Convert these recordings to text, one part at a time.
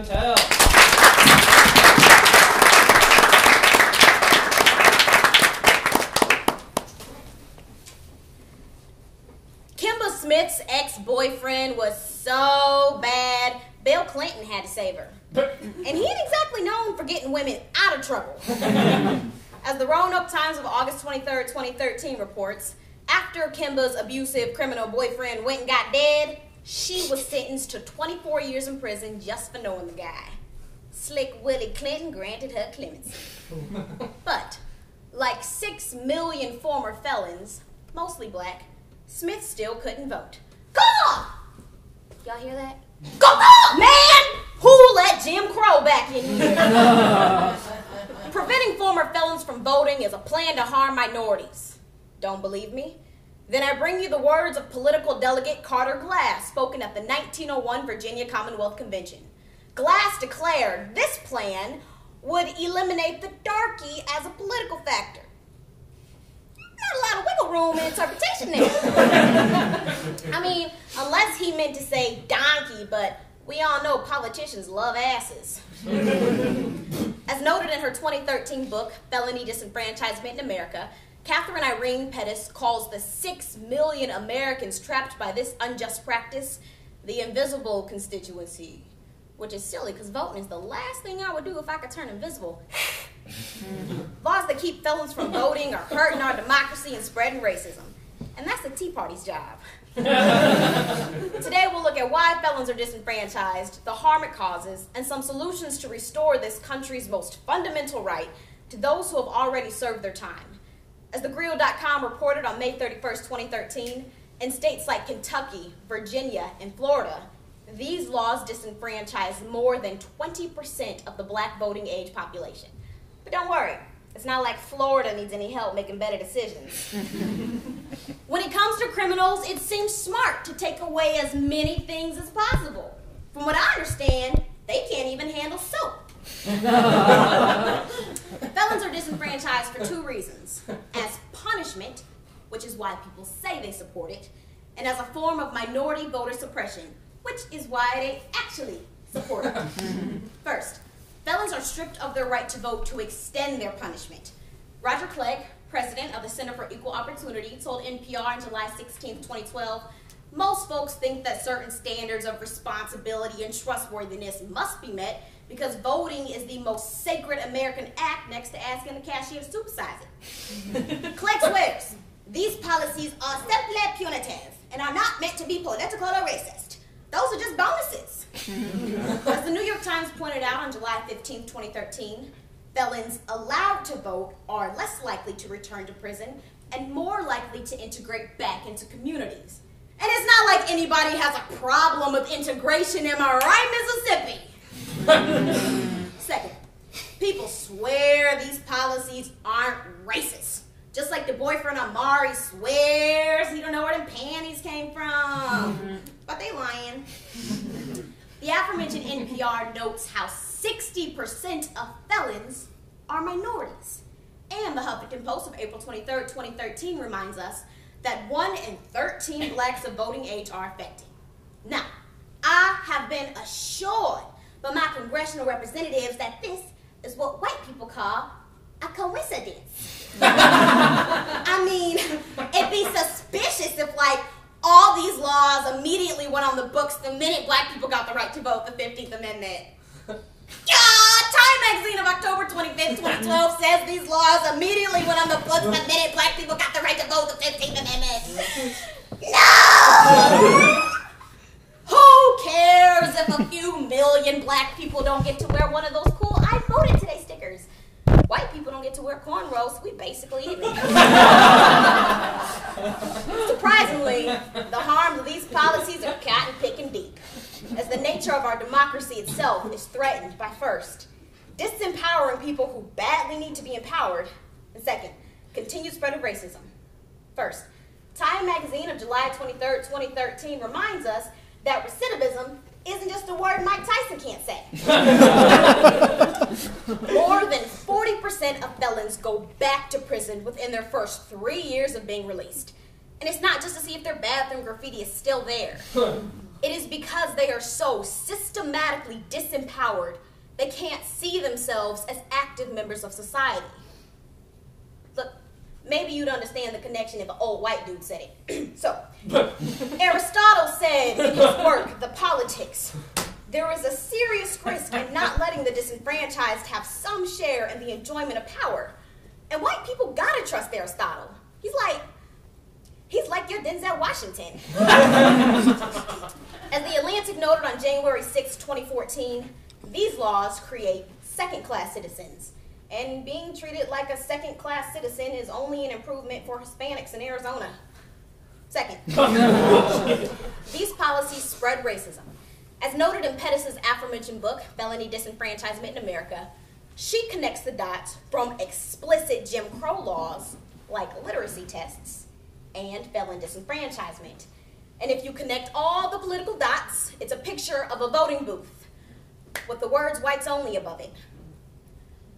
Tell. Kimba Smith's ex-boyfriend was so bad, Bill Clinton had to save her. And he ain't exactly known for getting women out of trouble. As the Roanoke Times of August 23, 2013 reports, after Kimba's abusive criminal boyfriend went and got dead, she was sentenced to 24 years in prison just for knowing the guy. Slick Willie Clinton granted her clemency. But, like 6 million former felons, mostly black, Smith still couldn't vote. Go on! Y'all hear that? Go, man! Who let Jim Crow back in here? Preventing former felons from voting is a plan to harm minorities. Don't believe me? Then I bring you the words of political delegate Carter Glass, spoken at the 1901 Virginia Commonwealth Convention. Glass declared this plan would eliminate the darky as a political factor. Not a lot of wiggle room in interpretation there. I mean, unless he meant to say donkey, but we all know politicians love asses. As noted in her 2013 book, Felony Disenfranchisement in America, Catherine Irene Pettis calls the 6 million Americans trapped by this unjust practice the invisible constituency, which is silly because voting is the last thing I would do if I could turn invisible. Laws that keep felons from voting are hurting our democracy and spreading racism. And that's the Tea Party's job. Today we'll look at why felons are disenfranchised, the harm it causes, and some solutions to restore this country's most fundamental right to those who have already served their time. As thegrill.com reported on May 31st, 2013, in states like Kentucky, Virginia, and Florida, these laws disenfranchise more than 20% of the black voting age population. But don't worry, it's not like Florida needs any help making better decisions. When it comes to criminals, it seems smart to take away as many things as possible. From what I understand, they can't even handle soap. Felons are disenfranchised for 2 reasons: as punishment, which is why people say they support it, and as a form of minority voter suppression, which is why they actually support it. First, felons are stripped of their right to vote to extend their punishment. Roger Clegg, president of the Center for Equal Opportunity, told NPR on July 16, 2012, most folks think that certain standards of responsibility and trustworthiness must be met because voting is the most sacred American act next to asking the cashier to supersize it. Clegg swears, these policies are simply punitive and are not meant to be political or racist. Those are just bonuses. As the New York Times pointed out on July 15, 2013, felons allowed to vote are less likely to return to prison and more likely to integrate back into communities. And it's not like anybody has a problem with integration, am I right, Mississippi? Second, people swear these policies aren't racist. Just like the boyfriend Amari swears he don't know where them panties came from. But they lying. The aforementioned NPR notes how 60% of felons are minorities. And the Huffington Post of April 23, 2013 reminds us that 1 in 13 blacks of voting age are affected. Now, I have been assured by my congressional representatives that this is what white people call a coincidence. I mean, it'd be suspicious if, like, all these laws immediately went on the books the minute black people got the right to vote, the 15th Amendment. Time magazine of October 25th, 2012 says these laws immediately went on the books the minute black people got the right to vote, the 15th Amendment. No! Who cares if a few million black people don't get to wear one of those cool I voted today stickers? White people don't get to wear cornrows, so we basically eat them. Surprisingly, the harms of these policies are cotton picking deep, as the nature of our democracy itself is threatened by, first, disempowering people who badly need to be empowered, and second, continued spread of racism. First, Time magazine of July 23rd, 2013 reminds us that recidivism isn't just a word Mike Tyson can't say. More than 40% of felons go back to prison within their first 3 years of being released. And it's not just to see if their bathroom graffiti is still there. It is because they are so systematically disempowered, they can't see themselves as active members of society. Look, maybe you'd understand the connection if an old white dude said it. So, Aristotle said in his work, The Politics, there is a serious risk in not letting the disenfranchised have some share in the enjoyment of power. And white people gotta trust Aristotle. He's like your Denzel Washington. As The Atlantic noted on January 6, 2014, these laws create second-class citizens. And being treated like a second-class citizen is only an improvement for Hispanics in Arizona. Second, these policies spread racism. As noted in Pettis' aforementioned book, Felony Disenfranchisement in America, she connects the dots from explicit Jim Crow laws, like literacy tests, and felon disenfranchisement. And if you connect all the political dots, it's a picture of a voting booth with the words whites only above it.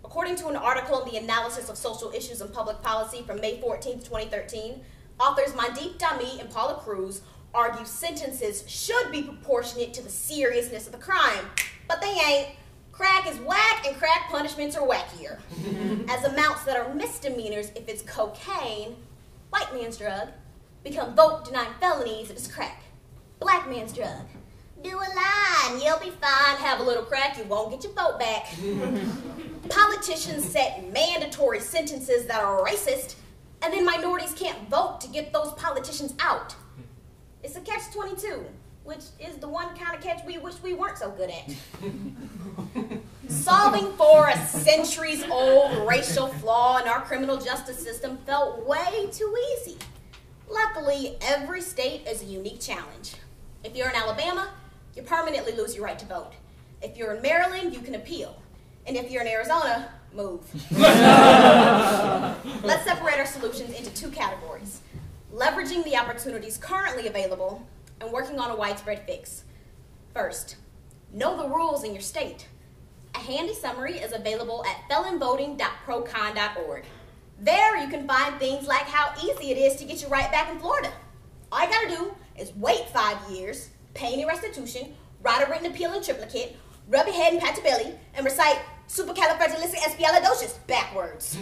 According to an article in the Analysis of Social Issues and Public Policy from May 14, 2013, authors Mandeep Dami and Paula Cruz argue sentences should be proportionate to the seriousness of the crime, but they ain't. Crack is whack and crack punishments are wackier. As amounts that are misdemeanors if it's cocaine, white man's drug, become vote-denying felonies if it's crack. Black man's drug. Do a line, you'll be fine. Have a little crack, you won't get your vote back. Politicians set mandatory sentences that are racist, and then minorities can't vote to get those politicians out. It's a catch-22, which is the one kind of catch we wish we weren't so good at. Solving for a centuries-old racial flaw in our criminal justice system felt way too easy. Luckily, every state is a unique challenge. If you're in Alabama, you permanently lose your right to vote. If you're in Maryland, you can appeal. And if you're in Arizona, move. Let's separate our solutions into two categories: leveraging the opportunities currently available and working on a widespread fix. First, know the rules in your state. A handy summary is available at felonvoting.procon.org. There you can find things like how easy it is to get your right back in Florida. All you gotta do is wait 5 years, pay any restitution, write a written appeal in triplicate, rub your head and pat your belly, and recite supercalifragilisticexpialidocious backwards.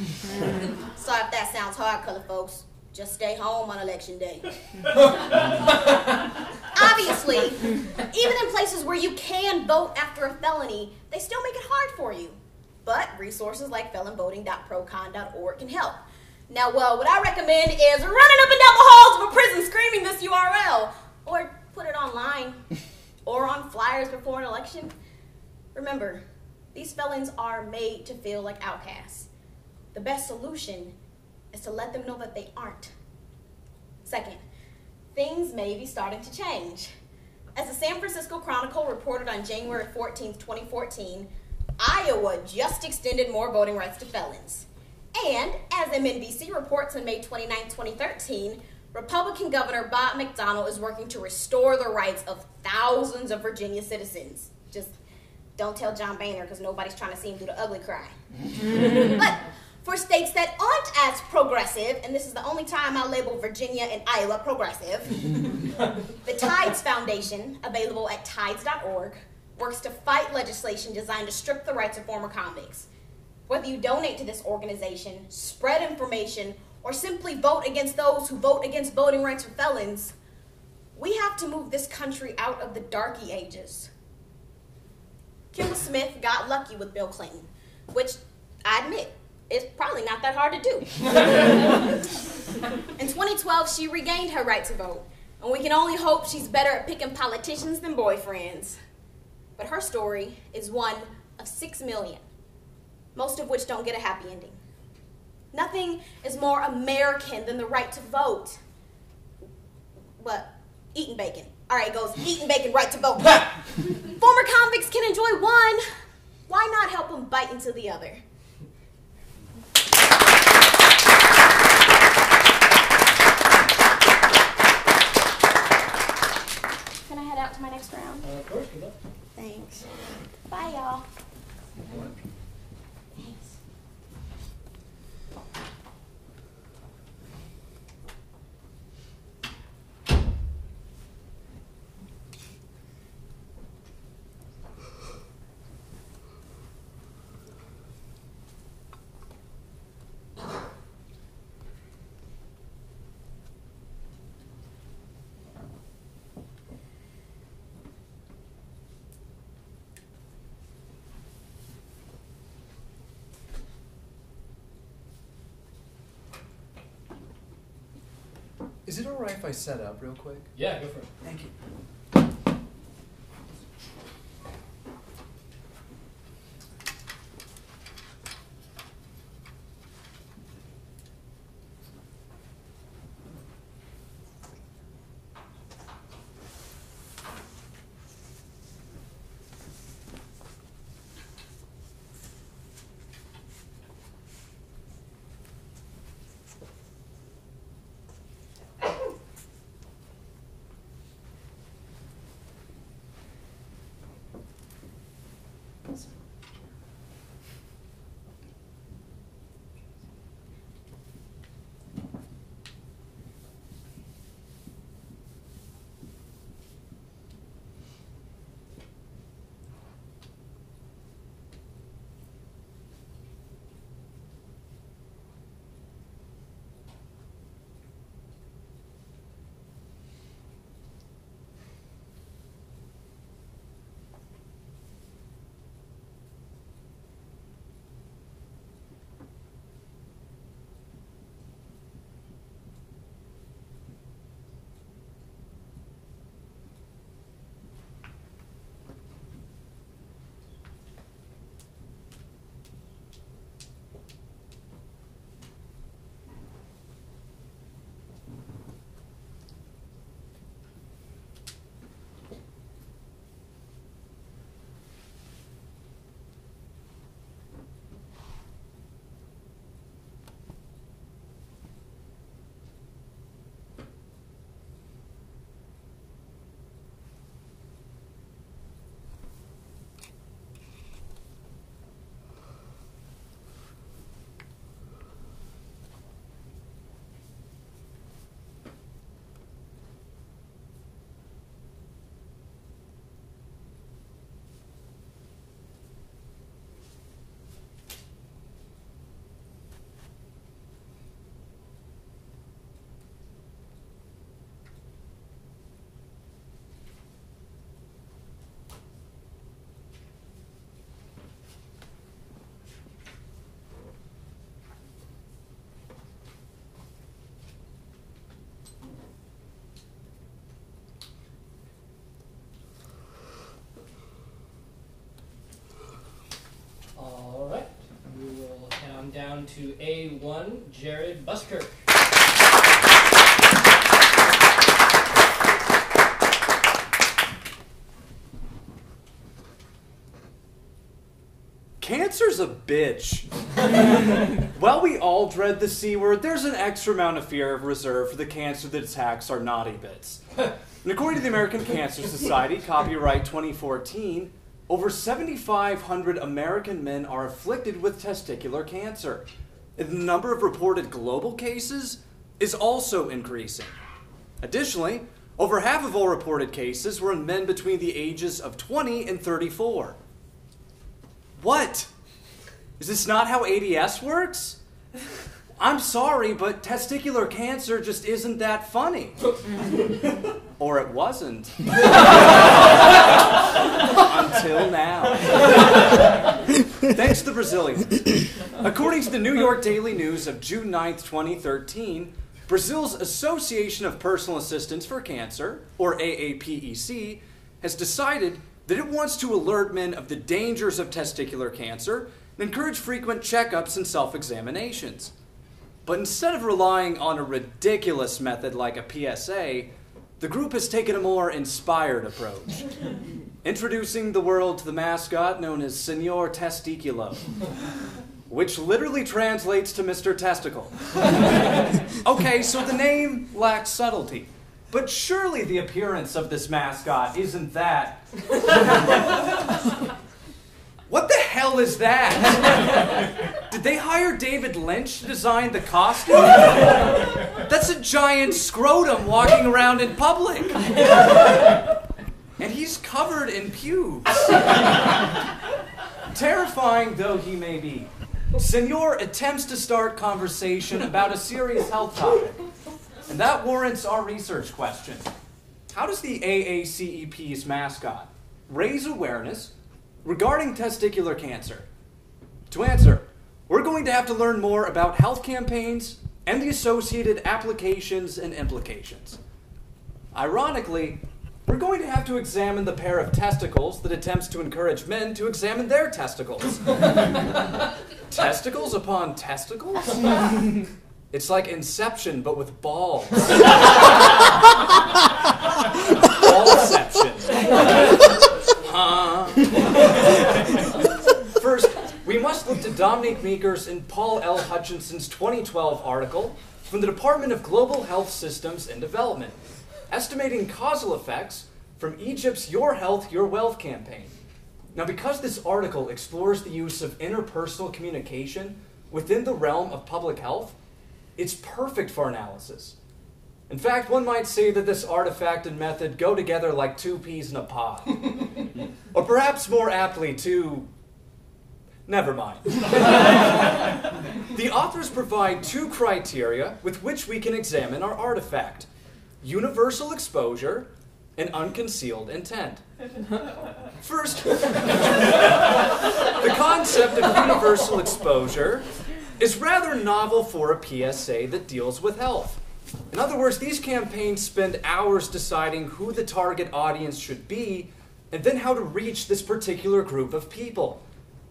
Sorry if that sounds hard, color folks. Just stay home on election day. Obviously, even in places where you can vote after a felony, they still make it hard for you. But resources like felonvoting.procon.org can help. Now, well, what I recommend is running up and down the halls of a prison screaming this URL, or put it online, or on flyers before an election. Remember, these felons are made to feel like outcasts. The best solution is to let them know that they aren't. Second, things may be starting to change. As the San Francisco Chronicle reported on January 14, 2014, Iowa just extended more voting rights to felons. And as MNBC reports on May 29, 2013, Republican Governor Bob McDonnell is working to restore the rights of thousands of Virginia citizens. Just don't tell John Boehner, because nobody's trying to see him do the ugly cry. But for states that aren't as progressive, and this is the only time I'll label Virginia and Iowa progressive, the Tides Foundation, available at tides.org, works to fight legislation designed to strip the rights of former convicts. Whether you donate to this organization, spread information, or simply vote against those who vote against voting rights for felons, we have to move this country out of the darky ages. Kimba Smith got lucky with Bill Clinton, which I admit, it's probably not that hard to do. In 2012, she regained her right to vote, and we can only hope she's better at picking politicians than boyfriends. But her story is one of 6 million, most of which don't get a happy ending. Nothing is more American than the right to vote. What? Eating bacon. All right, it goes eating bacon, right to vote. Former convicts can enjoy one. Why not help them bite into the other? Can I head out to my next round? Of course, good luck. Thanks. Bye, y'all. Is it alright if I set up real quick? Yeah, go for it. Thank you. Down to A1, Jared Buskirk. Cancer's a bitch. While we all dread the C word, there's an extra amount of fear reserved for the cancer that attacks our naughty bits. And according to the American Cancer Society, copyright 2014, over 7,500 American men are afflicted with testicular cancer. And the number of reported global cases is also increasing. Additionally, over half of all reported cases were in men between the ages of 20 and 34. What? Is this not how ADS works? I'm sorry, but testicular cancer just isn't that funny. Or it wasn't. Until now. Thanks to the Brazilians. According to the New York Daily News of June 9th, 2013, Brazil's Association of Personal Assistance for Cancer, or AAPEC, has decided that it wants to alert men of the dangers of testicular cancer and encourage frequent checkups and self-examinations. But instead of relying on a ridiculous method like a PSA, the group has taken a more inspired approach, introducing the world to the mascot known as Senor Testiculo, which literally translates to Mr. Testicle. Okay, so the name lacks subtlety, but surely the appearance of this mascot isn't that. What the hell is that? Did they hire David Lynch to design the costume? That's a giant scrotum walking around in public. And he's covered in pubes. Terrifying though he may be, Senor attempts to start conversation about a serious health topic. And that warrants our research question. How does the AACEP's mascot raise awareness regarding testicular cancer? To answer, we're going to have to learn more about health campaigns and the associated applications and implications. Ironically, we're going to have to examine the pair of testicles that attempts to encourage men to examine their testicles. Testicles upon testicles? It's like Inception, but with balls. Ballception. First, we must look to Dominique Meeker's and Paul L. Hutchinson's 2012 article from the Department of Global Health Systems and Development, estimating causal effects from Egypt's Your Health, Your Wealth campaign. Now, because this article explores the use of interpersonal communication within the realm of public health, it's perfect for analysis. In fact, one might say that this artifact and method go together like two peas in a pod. Or perhaps more aptly, two... Never mind. The authors provide two criteria with which we can examine our artifact: universal exposure and unconcealed intent. First, the concept of universal exposure is rather novel for a PSA that deals with health. In other words, these campaigns spend hours deciding who the target audience should be and then how to reach this particular group of people.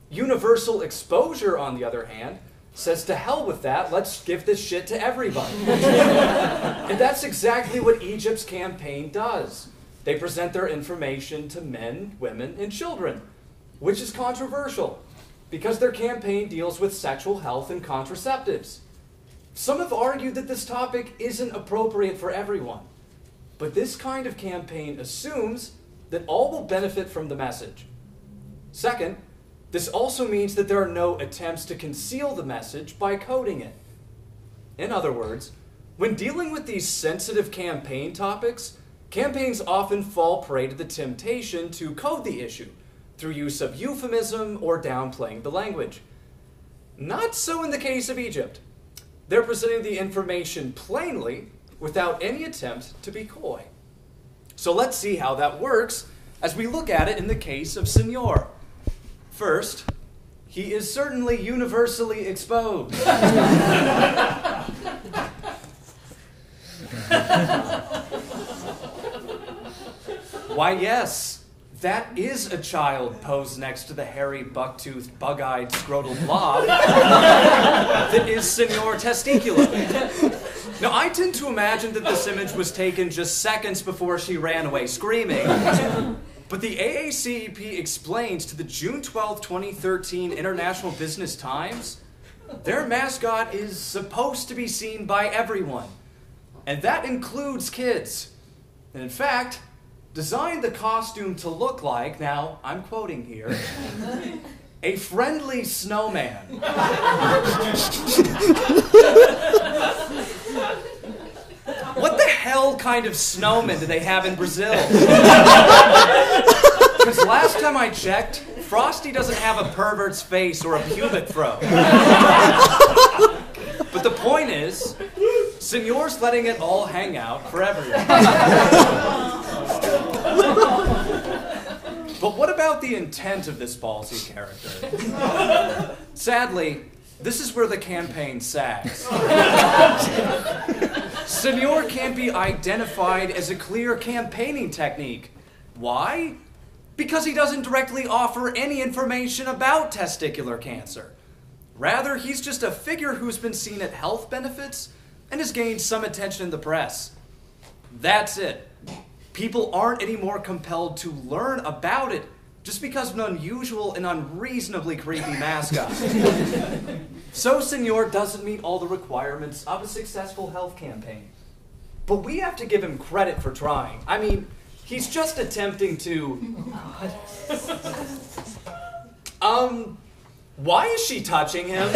Universal exposure, on the other hand, says to hell with that, let's give this shit to everybody. And that's exactly what Egypt's campaign does. They present their information to men, women, and children, which is controversial because their campaign deals with sexual health and contraceptives. Some have argued that this topic isn't appropriate for everyone, but this kind of campaign assumes that all will benefit from the message. Second, this also means that there are no attempts to conceal the message by coding it. In other words, when dealing with these sensitive campaign topics, campaigns often fall prey to the temptation to code the issue through use of euphemism or downplaying the language. Not so in the case of Egypt. They're presenting the information plainly without any attempt to be coy. So let's see how that works as we look at it in the case of Senor. First, he is certainly universally exposed. Why, yes, that is a child posed next to the hairy, buck-toothed, bug-eyed, scrotal blob that is Senor Testicular. Now, I tend to imagine that this image was taken just seconds before she ran away screaming. But the AACEP explains to the June 12, 2013 International Business Times, their mascot is supposed to be seen by everyone, and that includes kids. And in fact, designed the costume to look like, now I'm quoting here, a friendly snowman. What the hell kind of snowman do they have in Brazil? Because last time I checked, Frosty doesn't have a pervert's face or a pubic fro. But the point is, Senor's letting it all hang out for everyone. But what about the intent of this ballsy character? Sadly, this is where the campaign sags. Senor can't be identified as a clear campaigning technique. Why? Because he doesn't directly offer any information about testicular cancer. Rather, he's just a figure who's been seen at health benefits and has gained some attention in the press. That's it. People aren't any more compelled to learn about it just because of an unusual and unreasonably creepy mascot. So Senor doesn't meet all the requirements of a successful health campaign. But we have to give him credit for trying. I mean, he's just attempting to... why is she touching him?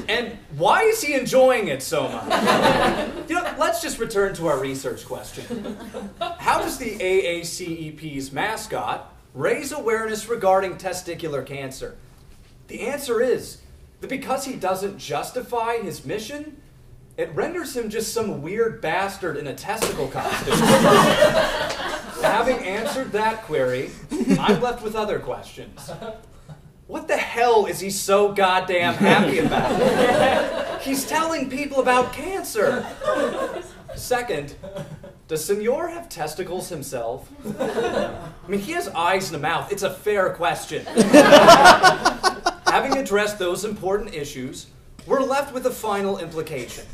And why is he enjoying it so much? You know, let's just return to our research question. How does the AACEP's mascot raise awareness regarding testicular cancer? The answer is that because he doesn't justify his mission, it renders him just some weird bastard in a testicle costume. Having answered that query, I'm left with other questions. What the hell is he so goddamn happy about? He's telling people about cancer. Second, does Senor have testicles himself? I mean, he has eyes and a mouth. It's a fair question. Having addressed those important issues, we're left with a final implication.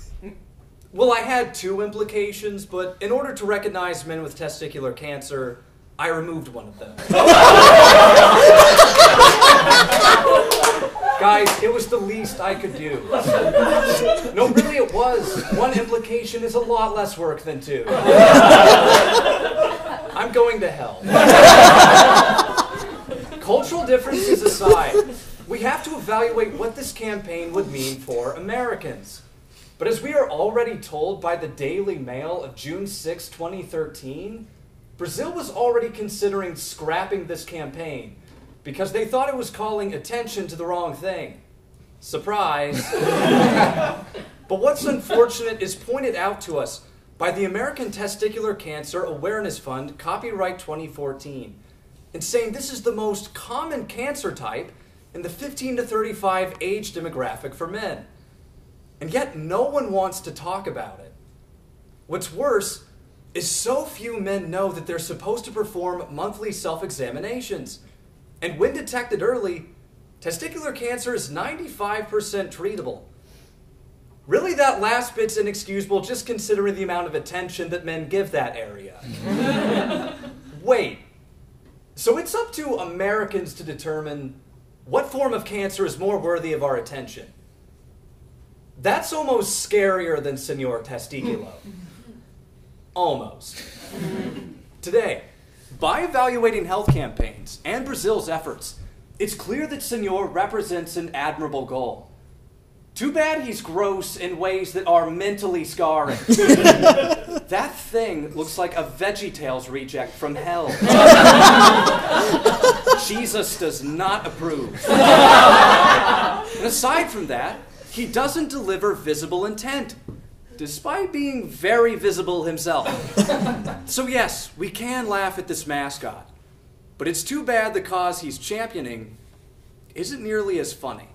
Well, I had two implications, but in order to recognize men with testicular cancer, I removed one of them. Guys, it was the least I could do. No, really it was. One implication is a lot less work than two. I'm going to hell. Cultural differences aside, we have to evaluate what this campaign would mean for Americans. But as we are already told by the Daily Mail of June 6, 2013, Brazil was already considering scrapping this campaign because they thought it was calling attention to the wrong thing. Surprise. But what's unfortunate is pointed out to us by the American Testicular Cancer Awareness Fund, Copyright 2014, in saying this is the most common cancer type in the 15 to 35 age demographic for men. And yet no one wants to talk about it. What's worse is so few men know that they're supposed to perform monthly self-examinations. And when detected early, testicular cancer is 95% treatable. Really, that last bit's inexcusable just considering the amount of attention that men give that area. Wait, so it's up to Americans to determine what form of cancer is more worthy of our attention? That's almost scarier than Senor Testiculo. Almost. Today, by evaluating health campaigns and Brazil's efforts, it's clear that Senor represents an admirable goal. Too bad he's gross in ways that are mentally scarring. That thing looks like a VeggieTales reject from hell. Jesus does not approve. And aside from that, he doesn't deliver visible intent, despite being very visible himself. So yes, we can laugh at this mascot, but it's too bad the cause he's championing isn't nearly as funny.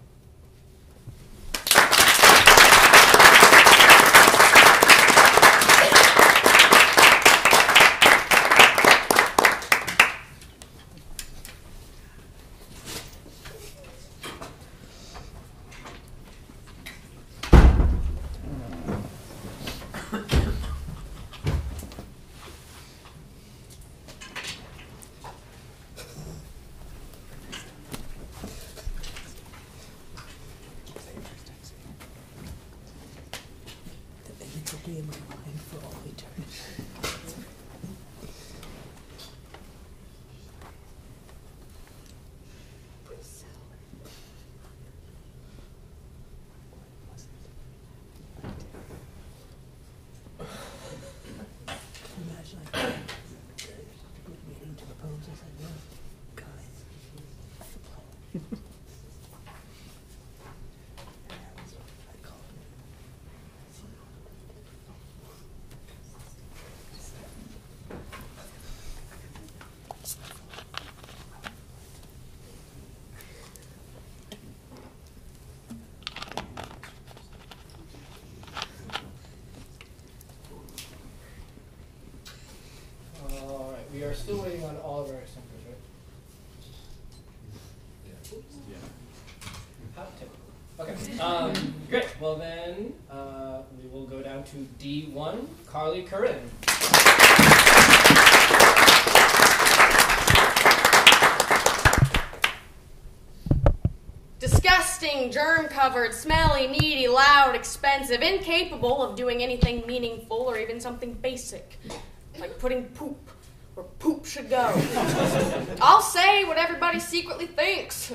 Be in my mind for all eternity. Imagine I had a good meeting to propose as I will. Guys, I call it. Alright, we are still waiting on all of our examples, right? How typical. Okay. Great. Well then, we will go down to D1, Carly Curran. Disgusting, germ-covered, smelly, needy, loud, expensive, incapable of doing anything meaningful or even something basic, like putting poop where poop should go. I'll say what everybody secretly thinks.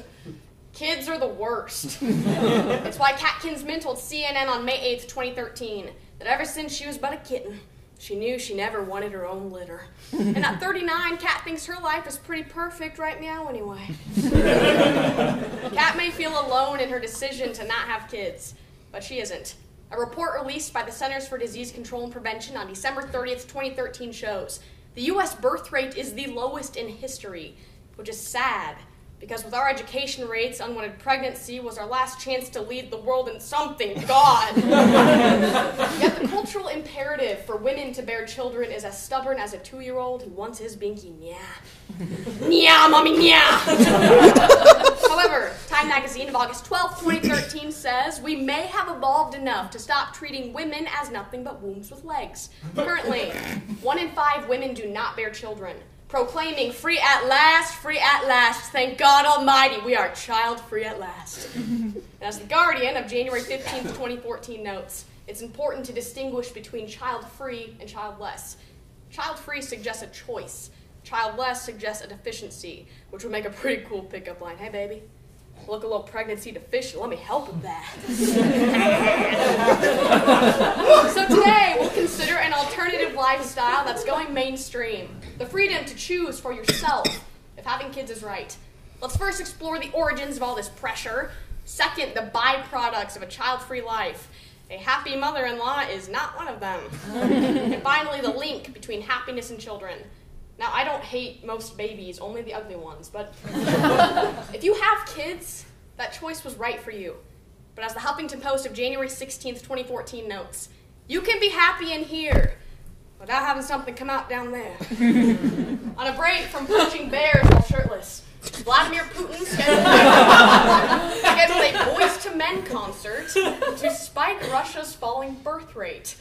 Kids are the worst. It's why Kat Kinsman told CNN on May 8th, 2013, that ever since she was but a kitten, she knew she never wanted her own litter. And at 39, Kat thinks her life is pretty perfect, right meow anyway. Kat may feel alone in her decision to not have kids, but she isn't. A report released by the Centers for Disease Control and Prevention on December 30th, 2013 shows the U.S. birth rate is the lowest in history, which is sad Because with our education rates, unwanted pregnancy was our last chance to lead the world in something, God. Yet the cultural imperative for women to bear children is as stubborn as a 2-year-old who wants his binky nya. Nya, mommy, nya! However, Time magazine of August 12, 2013 says, we may have evolved enough to stop treating women as nothing but wombs with legs. Currently, 1 in 5 women do not bear children. Proclaiming free at last, thank God Almighty, we are child-free at last. As The Guardian of January 15, 2014 notes, it's important to distinguish between child-free and childless. Child-free suggests a choice. Childless suggests a deficiency, which would make a pretty cool pickup line. Hey, baby, look a little pregnancy deficient. Let me help with that. So today, we'll consider an alternative lifestyle that's going mainstream. The freedom to choose for yourself if having kids is right. Let's first explore the origins of all this pressure. Second, the byproducts of a child-free life. A happy mother-in-law is not one of them. And finally, the link between happiness and children. Now, I don't hate most babies, only the ugly ones, but if you have kids, that choice was right for you. But as the Huffington Post of January 16th, 2014 notes, you can be happy in here without having something come out down there. On a break from punching bears while shirtless, Vladimir Putin scheduled a Boys to Men concert to spike Russia's falling birth rate.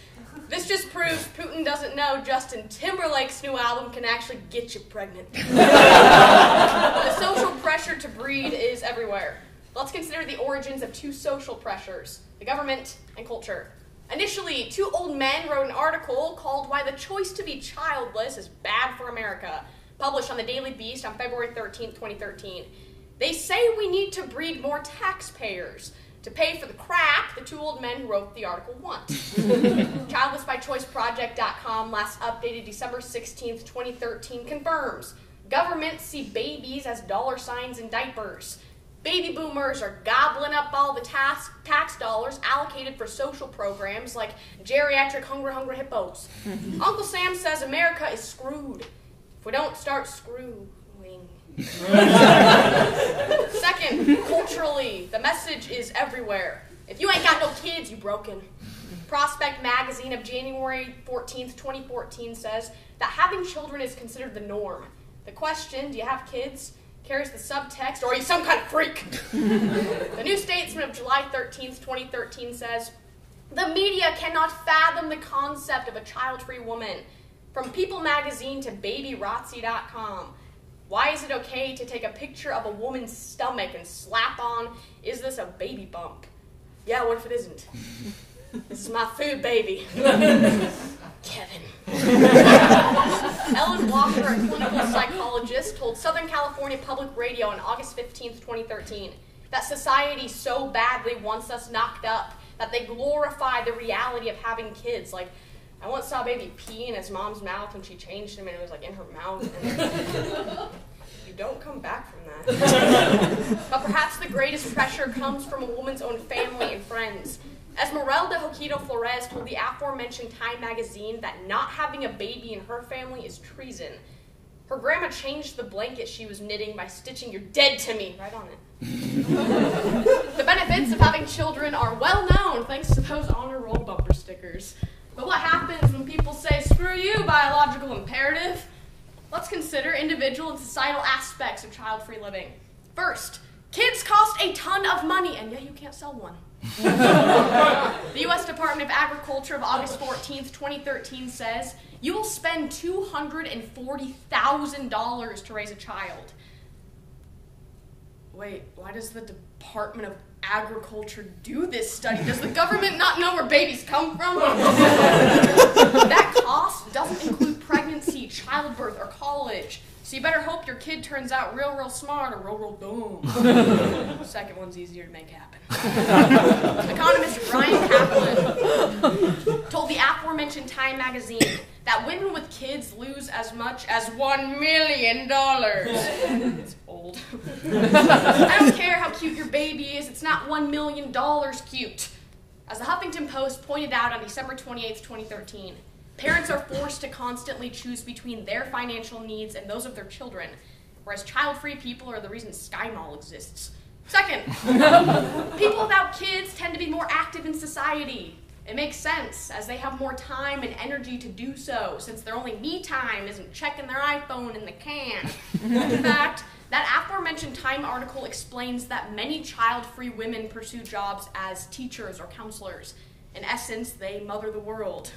This just proves Putin doesn't know Justin Timberlake's new album can actually get you pregnant. The social pressure to breed is everywhere. Let's consider the origins of 2 social pressures, the government and culture. Initially, 2 old men wrote an article called Why the Choice to be Childless is Bad for America, published on the Daily Beast on February 13, 2013. They say we need to breed more taxpayers to pay for the crap the 2 old men who wrote the article want. ChildlessByChoiceProject.com, last updated December 16, 2013, confirms governments see babies as dollar signs in diapers. Baby boomers are gobbling up all the tax dollars allocated for social programs like geriatric hungry hippos. Uncle Sam says America is screwed if we don't start screwing. Second, culturally, the message is everywhere. If you ain't got no kids, you broken. Prospect magazine of January 14th, 2014 says that having children is considered the norm. The question, do you have kids, carries the subtext, or are you some kind of freak? The New Statesman of July 13th, 2013 says, the media cannot fathom the concept of a child-free woman. From People magazine to BabyRotzy.com. Why is it okay to take a picture of a woman's stomach and slap on, is this a baby bump? Yeah, what if it isn't? This is my food, baby. Kevin. Ellen Walker, a clinical psychologist, told Southern California Public Radio on August 15th, 2013, that society so badly wants us knocked up that they glorify the reality of having kids. Like, I once saw a baby pee in his mom's mouth when she changed him and it was like in her mouth. And you don't come back from that. But perhaps the greatest pressure comes from a woman's own family and friends. Esmeralda Hoquito Flores told the aforementioned Time magazine that not having a baby in her family is treason. Her grandma changed the blanket she was knitting by stitching "You're dead to me" right on it. The benefits of having children are well known thanks to those honor roll bumper stickers. But what happens when people say, screw you, biological imperative? Let's consider individual and societal aspects of child-free living. First, kids cost a ton of money, and yet you can't sell one. The U.S. Department of Agriculture of August 14th, 2013 says, you will spend $240,000 to raise a child. Wait, why does the Department of Agriculture do this study? Does the government not know where babies come from? That cost doesn't include pregnancy, childbirth, or college. So you better hope your kid turns out real smart or real dumb. The second one's easier to make happen. Economist Ryan Kaplan told the aforementioned Time magazine that women with kids lose as much as $1 million. It's old. I don't care how cute your baby is, it's not $1 million cute. As the Huffington Post pointed out on December 28th, 2013, parents are forced to constantly choose between their financial needs and those of their children. whereas child-free people are the reason Sky Mall exists. Second, people without kids tend to be more active in society. It makes sense, as they have more time and energy to do so, since their only me time isn't checking their iPhone in the can. In fact, that aforementioned Time article explains that many child-free women pursue jobs as teachers or counselors. In essence, they mother the world.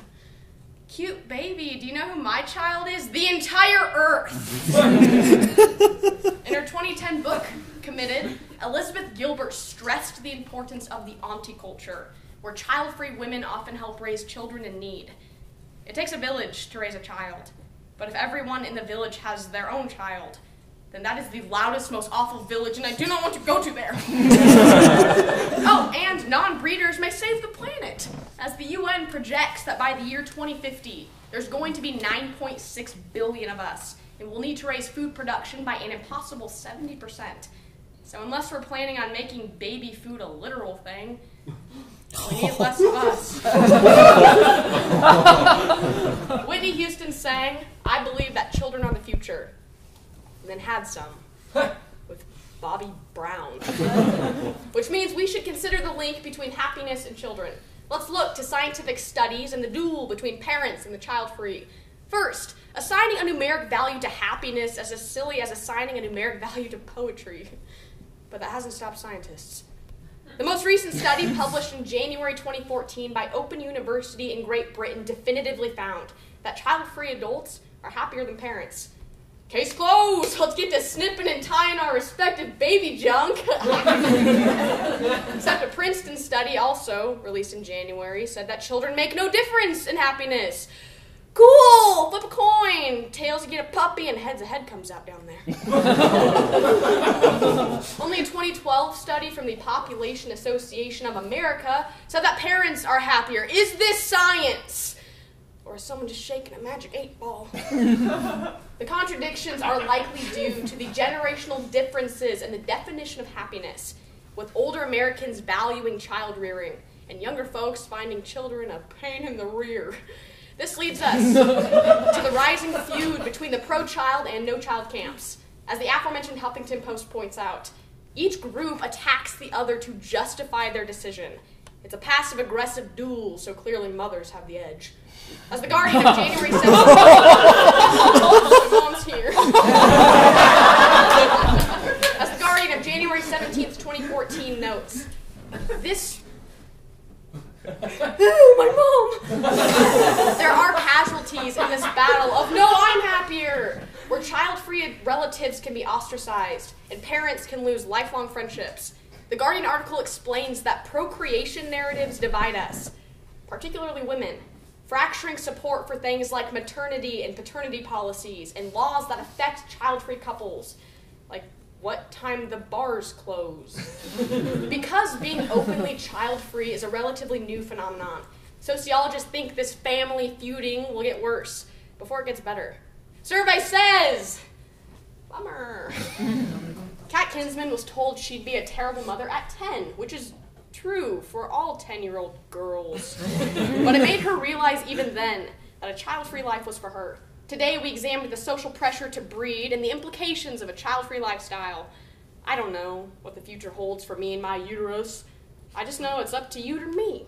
Cute baby, do you know who my child is? The entire Earth! In her 2010 book, Committed, Elizabeth Gilbert stressed the importance of the auntie culture, where child-free women often help raise children in need. It takes a village to raise a child, but if everyone in the village has their own child, then that is the loudest, most awful village, and I do not want to go to there. Oh, and non-breeders may save the planet, as the UN projects that by the year 2050, there's going to be 9.6 billion of us, and we'll need to raise food production by an impossible 70%. So unless we're planning on making baby food a literal thing, we need less of us. Whitney Houston sang, "I believe that children are the future," and then had some with Bobby Brown. Which means we should consider the link between happiness and children. Let's look to scientific studies and the duel between parents and the child-free. First, assigning a numeric value to happiness is as silly as assigning a numeric value to poetry. But that hasn't stopped scientists. The most recent study, published in January 2014 by Open University in Great Britain, definitively found that child-free adults are happier than parents. Case closed! Let's get to snipping and tying our respective baby junk. Except a Princeton study, also released in January, said that children make no difference in happiness. Cool! Flip a coin! Tails, you get a puppy, and heads, a head comes out down there. Only a 2012 study from the Population Association of America said that parents are happier. Is this science? Or is someone just shaking a magic 8-ball? The contradictions are likely due to the generational differences in the definition of happiness, with older Americans valuing child rearing, and younger folks finding children a pain in the rear. This leads us to the rising feud between the pro-child and no-child camps. As the aforementioned Huffington Post points out, each group attacks the other to justify their decision. It's a passive-aggressive duel, so clearly mothers have the edge. As the Guardian of January 17th... My mom's here. As the Guardian of January 17th, 2014 notes, this... my mom! There are casualties in this battle of "no, I'm happier," where child-free relatives can be ostracized and parents can lose lifelong friendships. The Guardian article explains that procreation narratives divide us, particularly women, fracturing support for things like maternity and paternity policies and laws that affect child-free couples, like what time the bars close. Because being openly child-free is a relatively new phenomenon, sociologists think this family feuding will get worse before it gets better. Survey says, bummer. Kat Kinsman was told she'd be a terrible mother at 10, which is true for all 10-year-old girls. But it made her realize even then that a child-free life was for her. Today we examined the social pressure to breed and the implications of a child-free lifestyle. I don't know what the future holds for me and my uterus. I just know it's up to you or me.